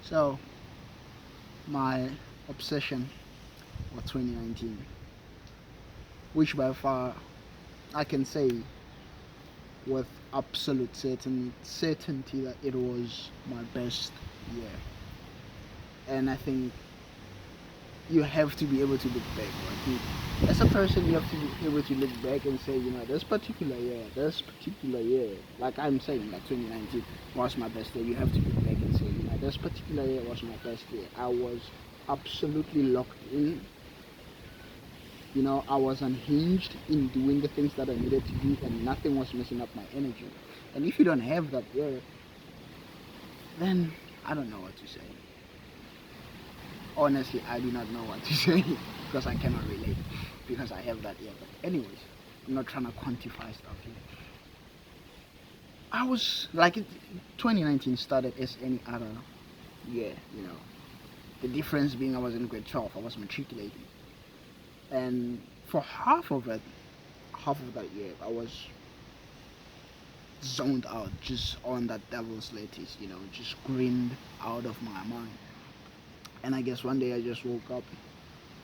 So, my obsession for 2019, which by far I can say with absolute certainty that it was my best year. And I think you have to be able to look back. Like as a person, you have to be able to look back and say, this particular year, like I'm saying, like 2019 was my best year. You have to look back and say, this particular year was my best year. I was absolutely locked in. I was unhinged in doing the things that I needed to do, and nothing was messing up my energy. And if you don't have that year, then I don't know what to say. Honestly, I do not know what to say because I cannot relate because I have that yet. But anyways, I'm not trying to quantify stuff here. I was like 2019 started as any other year. The difference being I was in grade 12, I was matriculating, and for half of that year, I was zoned out, just on that devil's lettuce, just grinned out of my mind. And I guess one day I just woke up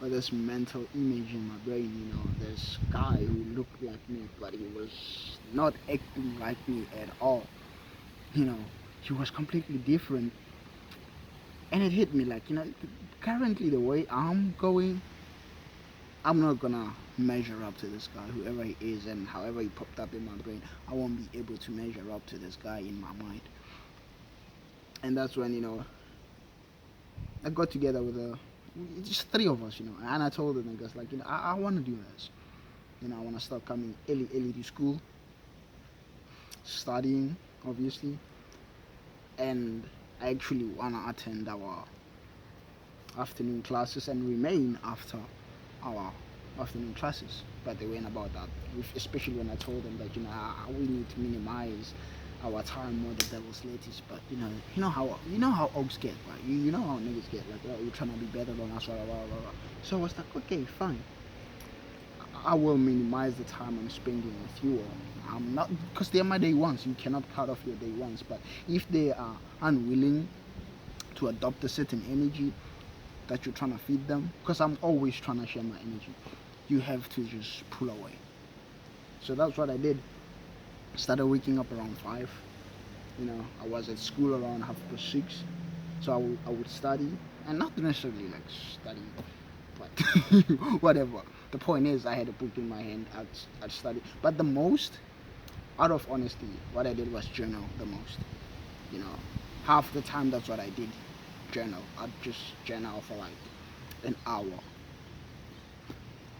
with this mental image in my brain, this guy who looked like me, but he was not acting like me at all. You know, he was completely different. And it hit me like, currently the way I'm going, I'm not gonna measure up to this guy, whoever he is, and however he popped up in my brain, I won't be able to measure up to this guy in my mind. And that's when, I got together with just three of us, and I told the niggas, like, I want to do this. I want to start coming early to school, studying, obviously, and I actually want to attend our afternoon classes and remain after our afternoon classes. But they went about that, especially when I told them that, we need to minimize our time more the devil's lettuce. But you know how oaks get, right? You know how niggas get, like, oh, you're trying to be better than us, blah, blah, blah, blah. So I was like, okay, fine, I will minimize the time I'm spending with you all. I'm not, because they're my day ones. You cannot cut off your day ones. But if they are unwilling to adopt a certain energy that you're trying to feed them, because I'm always trying to share my energy, you have to just pull away. So that's what I did. Started waking up around 5. I was at school around 6:30. So I would study, and not necessarily like study, but whatever. The point is, I had a book in my hand. I'd study, but the most, out of honesty, what I did was journal the most. You know, half the time that's what I did. Journal. I'd just journal for like an hour.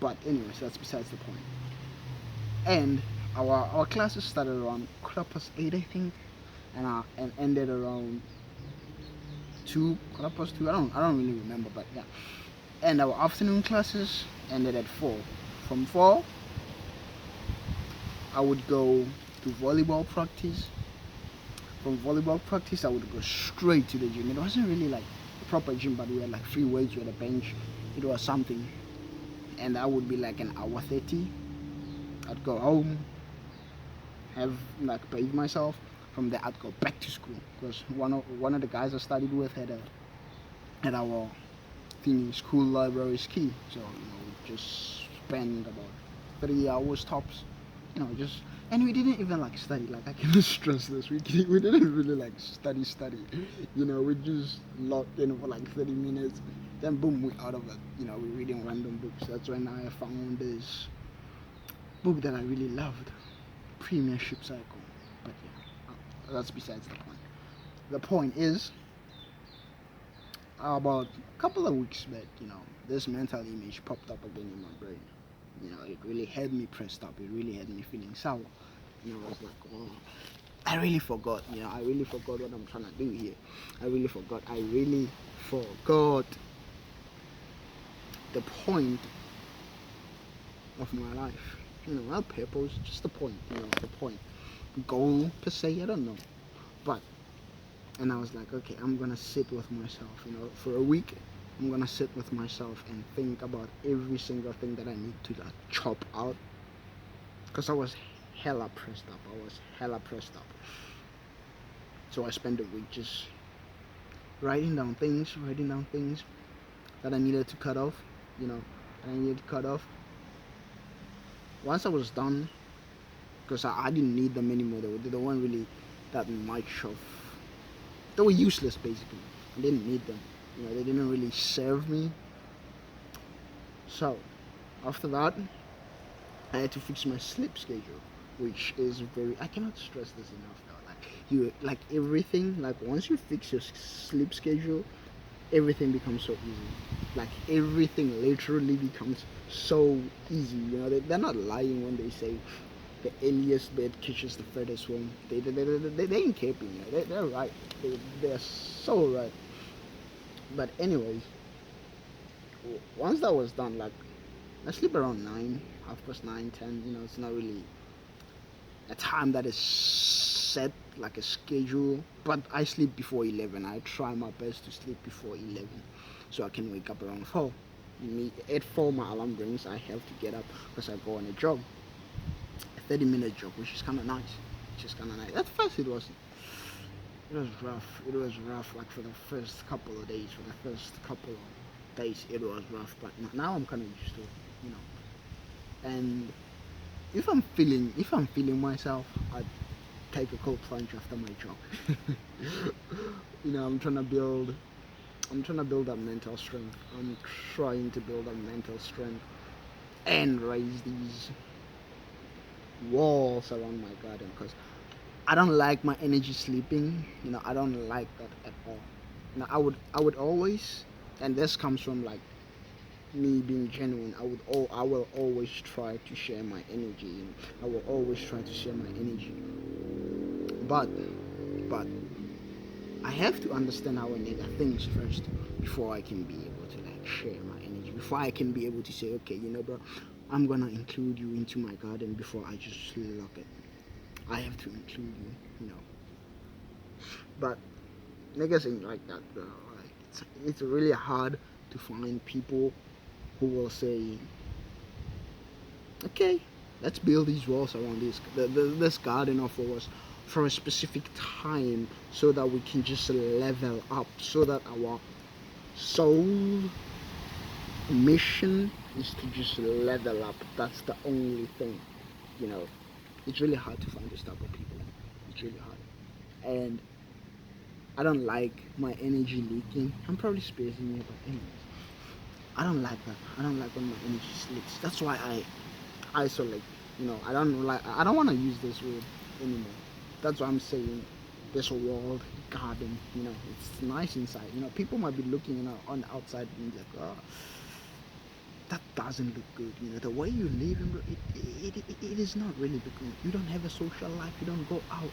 But anyways, that's besides the point. And our classes started around 8:15, I think, and ended around 2, 2:15. I don't really remember, but yeah. And our afternoon classes ended at 4. From 4, I would go to volleyball practice. From volleyball practice, I would go straight to the gym. It wasn't really like a proper gym, but we had like free weights, we had a bench. It was something. And that would be like an hour 30. I'd go home, have like bathe myself. From there, I'd go back to school because one of the guys I studied with had our thingy school library's key. So we just spend about 3 hours tops. Just, and we didn't even like study. Like, I cannot stress this. We didn't really like study. We just locked in for like 30 minutes. Then boom, we out of it. We're reading random books. That's when I found this book that I really loved, Premiership Cycle. But yeah, that's besides the point. The point is, about a couple of weeks back, this mental image popped up again in my brain. It really had me pressed up. It really had me feeling sour. I was like, oh, I really forgot. I really forgot what I'm trying to do here. I really forgot. I really forgot the point of my life. Not purpose, just the point. The point. Goal per se, I don't know. But, and I was like, okay, I'm gonna sit with myself. For a week, I'm gonna sit with myself and think about every single thing that I need to like chop out. Because I was hella pressed up. So I spent a week just writing down things that I needed to cut off, you know, that I needed to cut off. Once I was done, because I didn't need them anymore. They weren't really that much of. They were useless basically. I didn't need them. You know, they didn't really serve me. So after that, I had to fix my sleep schedule, which is very. I cannot stress this enough. Though, like everything. Like once you fix your sleep schedule, everything becomes so easy. Like everything literally becomes so easy. You know, they're not lying when they say the earliest bird catches the furthest worm. They ain't caping. You know? They're right. They're so right. But anyways, once that was done, like I sleep around 9, half past 9, 10. You know, it's not really a time that is set like a schedule. But I sleep before 11. I try my best to sleep before 11, so I can wake up around 4. At 4, my alarm rings. I have to get up because I go on a jog, a 30-minute jog, which is kind of nice. At first, it was rough. It was rough. Like for the first couple of days, it was rough. But now I'm kind of used to it, you know. And if I'm feeling myself, I take a cold plunge after my jog. You know, I'm trying to build up mental strength. I'm trying to build up mental strength and raise these walls around my garden because I don't like my energy sleeping. You know, I don't like that at all. You know, I would always, and this comes from like me being genuine. I will always try to share my energy. You know, I will always try to share my energy. But but I have to understand how I need things first before I can be able to like share my energy. Before I can be able to say, okay, you know, bro, I'm gonna include you into my garden before I just lock it. I have to include you, you know. But niggas ain't like that, bro. Like it's really hard to find people who will say, okay, let's build these walls around this garden of ours for a specific time so that we can just level up, so that our sole mission is to just level up. That's the only thing, you know. It's really hard to find this type of people. It's really hard. And I don't like my energy leaking. I'm probably spacing here, but anyways, I don't like that. I don't like when my energy leaks. That's why I isolate. You know, I don't want to use this word anymore. That's why I'm saying this walled garden. You know, it's nice inside. You know, people might be looking, you know, on the outside and like, oh, that doesn't look good. You know, the way you live, it is not really looking. You don't have a social life. You don't go out.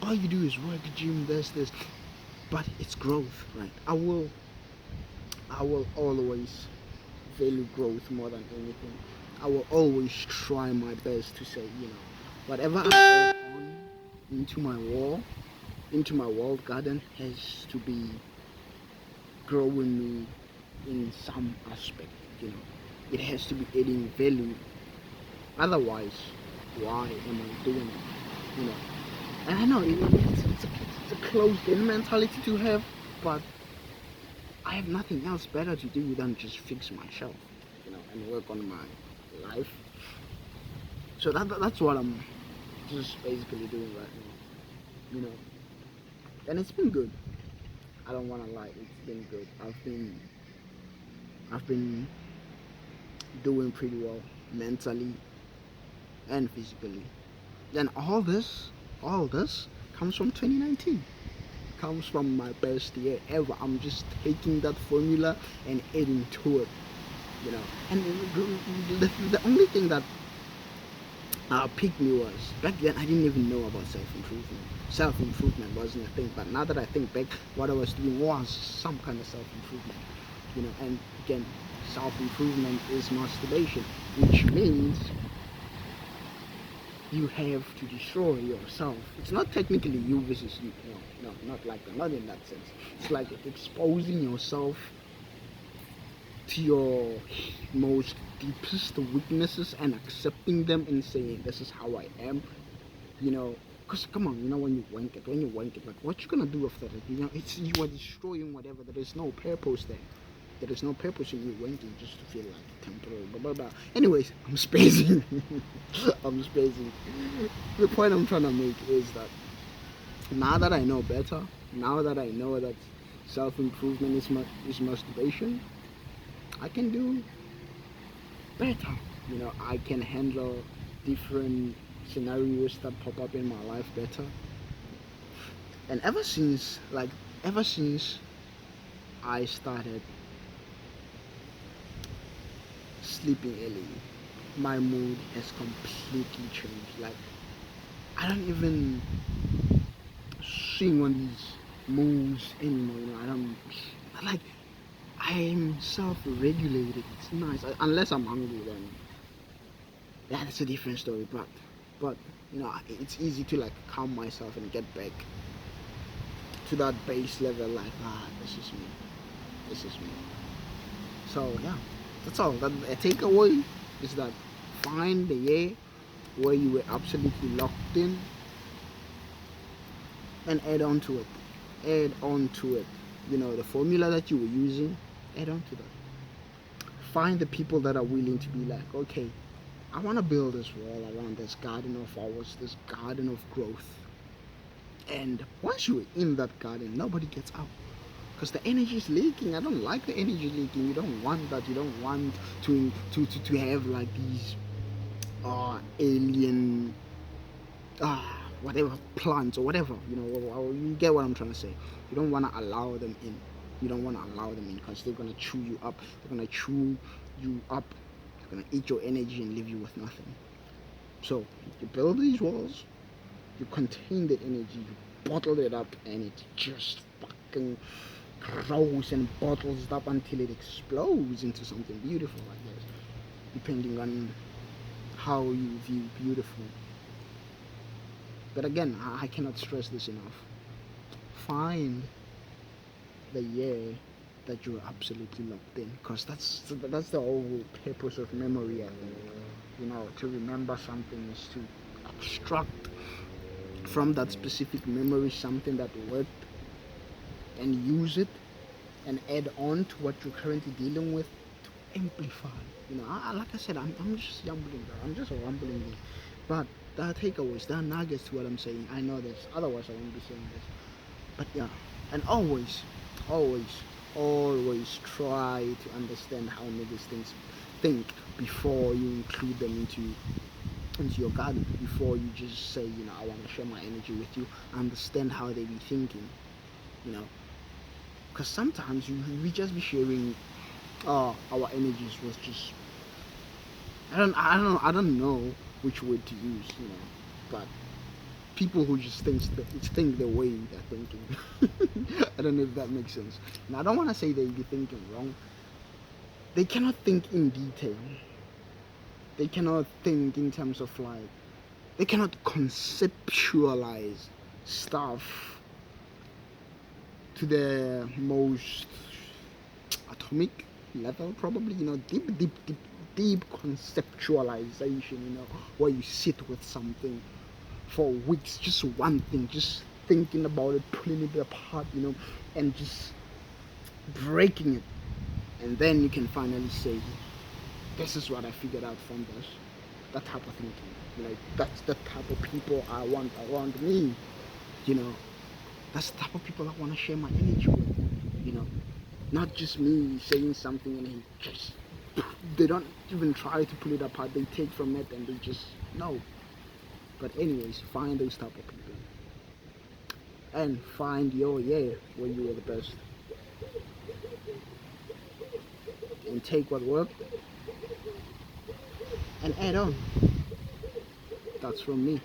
All you do is work, gym, this. But it's growth, right? I will always value growth more than anything. I will always try my best to say, you know, whatever I add on into my walled garden has to be growing me in some aspect, you know. It has to be adding value. Otherwise, why am I doing it? You know. And I know it's a closed-in mentality to have, but I have nothing else better to do than just fix myself, you know, and work on my life. So that's what I'm just basically doing right now, you know. And it's been good. I don't want to lie, it's been good. I've been doing pretty well mentally and physically. And all this comes from 2019. Comes from my best year ever. I'm just taking that formula and adding to it, you know. And the only thing that picked me was back then I didn't even know about self-improvement. Self-improvement wasn't a thing, but now that I think back, what I was doing was some kind of self-improvement, you know. And again, self-improvement is masturbation, which means you have to destroy yourself. It's not technically you versus you. No, not like that. Not in that sense. It's like exposing yourself to your most deepest weaknesses and accepting them and saying, this is how I am. You know, Cause come on, when you wank it, like what you gonna do after that? It's you are destroying whatever. There is no purpose there. There is no purpose in you wanking just to feel like temporary. Blah blah blah. Anyways, I'm spacing. I'm spacing. The point I'm trying to make is that now that I know better, now that I know that self improvement is masturbation, I can do better. I can handle different scenarios that pop up in my life better. And ever since I started sleeping early, my mood has completely changed. Like I don't even swing on these moves anymore. I don't like. I'm self-regulated. It's nice. Unless I'm hungry, then yeah, that's a different story. But it's easy to like calm myself and get back to that base level. Like this is me. This is me. So yeah, that's all. That a takeaway is that find the year where you were absolutely locked in and add on to it. Add on to it. The formula that you were using, add on to that. Find the people that are willing to be like, okay, I want to build this wall around this garden of ours, this garden of growth. And once you're in that garden, nobody gets out. Because the energy is leaking. I don't like the energy leaking. You don't want that. You don't want to have like these alien whatever plants or whatever, you get what I'm trying to say. You don't want to allow them in. You don't want to allow them in because they're going to chew you up. They're going to chew you up. They're going to eat your energy and leave you with nothing. So you build these walls, you contain the energy, you bottle it up, and it just fucking grows and bottles up until it explodes into something beautiful, I guess, depending on how you view beautiful. But again, I cannot stress this enough. Find the year that you're absolutely locked in, because that's the whole purpose of memory. I think, to remember something is to extract from that specific memory something that worked and use it and add on to what you're currently dealing with to amplify. Like I said, I'm just rambling. I'm just rambling. But there are takeaways, there are nuggets to what I'm saying. I know this, otherwise I won't be saying this. But yeah, and always, always, always try to understand how niggas think before you include them into your garden. Before you just say, I want to share my energy with you. Understand how they be thinking, because sometimes we just be sharing our energies with just I don't know which word to use, but people who just think the way they're thinking. I don't know if that makes sense. Now I don't want to say they be thinking wrong. They cannot think in detail. They cannot think in terms of like, they cannot conceptualize stuff to the most atomic level, probably. Deep conceptualization. Where you sit with something for weeks, just one thing, just thinking about it, pulling it apart, and just breaking it, and then you can finally say, this is what I figured out from this. That type of thinking, that's the type of people I want around me. That's the type of people I want to share my energy with. Not just me saying something and they don't even try to pull it apart. They take from it and they just no. But anyways, find those type of people and find your where you are the best, and take what worked and add on. That's from me.